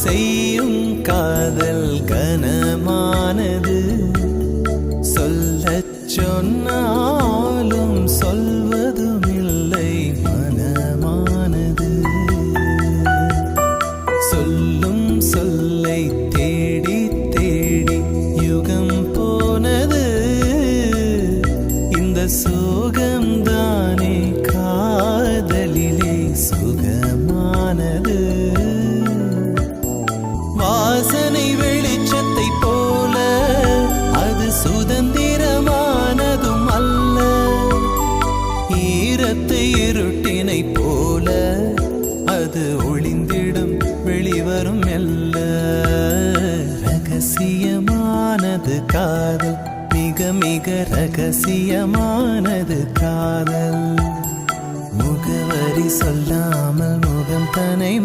செய்யும் காதல் கனமானது, சொல்லச் சொன்னாலும் சொல்வதும் இல்லை மனமானது. சொல்லும் சொல்லை தேடி தேடி யுகம் போனது, இந்த சோகம்தானே காதலிலே சுகமானது. வாசனை வெளிச்சத்தை போல அது சுதந்திரமானதும் அல்ல, ஈரத்தை இருட்டினை போல அது ஒளிந்திடும் வெளிவரும் மெல்ல. ரகசியமானது காதல், மிக மிக ரகசியமானது காதல். முகவரி சொல்லாமல் முகம் தனை